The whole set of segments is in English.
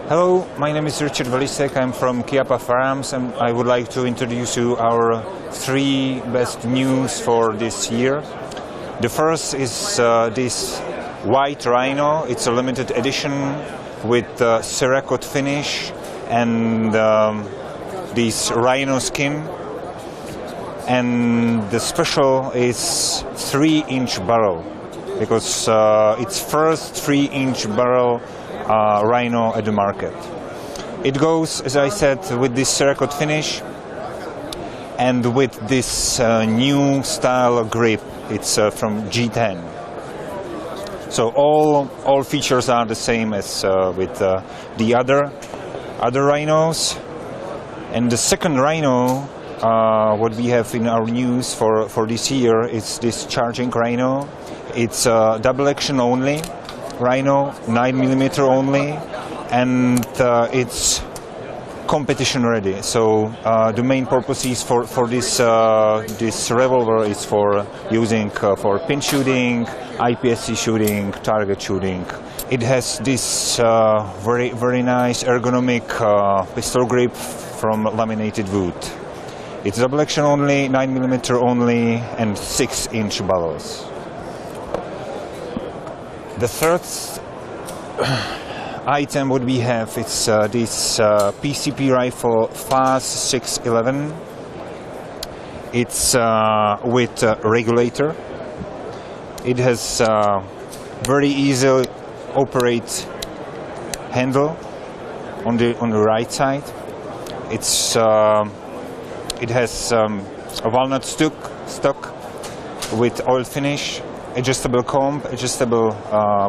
Hello, my name is Richard Velisek. I'm from Kiapa Firearms, and I would like to introduce you our 3 best news for this year. The first is this white Rhino. It's a limited edition with Cerakote finish and this Rhino skin. And the special is 3-inch barrel, because it's first 3-inch barrel Rhino at the market. It goes, as I said, with this Cerakote finish and with this new style grip. It's from G10. So all features are the same as with the other Rhinos. And the second Rhino, what we have in our news for this year is this charging Rhino. It's double action only Rhino, 9mm only, and it's competition ready. So the main purpose is for this this revolver is for using for pin shooting, IPSC shooting, target shooting. It has this very nice ergonomic pistol grip from laminated wood. It's double action only, 9mm only, and 6-inch barrels. The third item what we have is this PCP rifle FAS 611. It's with regulator. It has very easy operate handle on the right side. It has a walnut stock with oil finish, adjustable comb, adjustable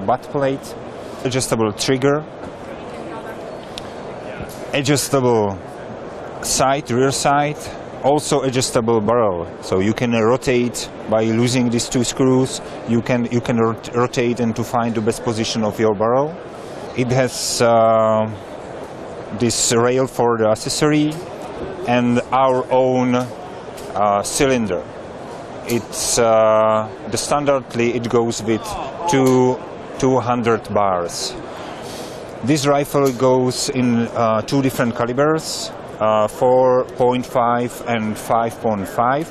butt plate, adjustable trigger, adjustable rear side, also adjustable barrel. So you can rotate by losing these 2 screws. You can rotate and to find the best position of your barrel. It has this rail for the accessory and our own cylinder. It's the standardly it goes with 200 bars. This rifle goes in 2 different calibers, 4.5 and 5.5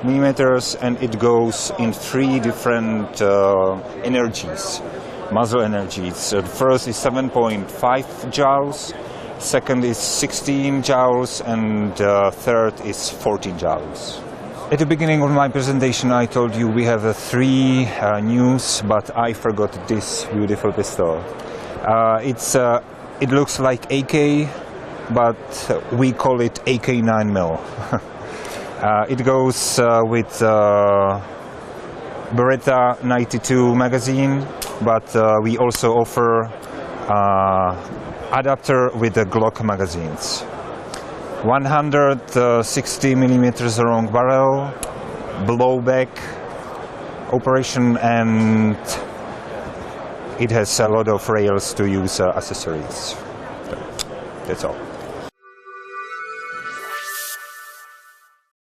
millimeters, and it goes in 3 different energies, muzzle energies. The first is 7.5 joules, second is 16 joules, and third is 14 joules. At the beginning of my presentation I told you we have 3 news, but I forgot this beautiful pistol. It looks like AK, but we call it AK 9mm. It goes with Beretta 92 magazine, but we also offer adapter with the Glock magazines. 160mm long barrel, blowback operation, and it has a lot of rails to use accessories. That's all.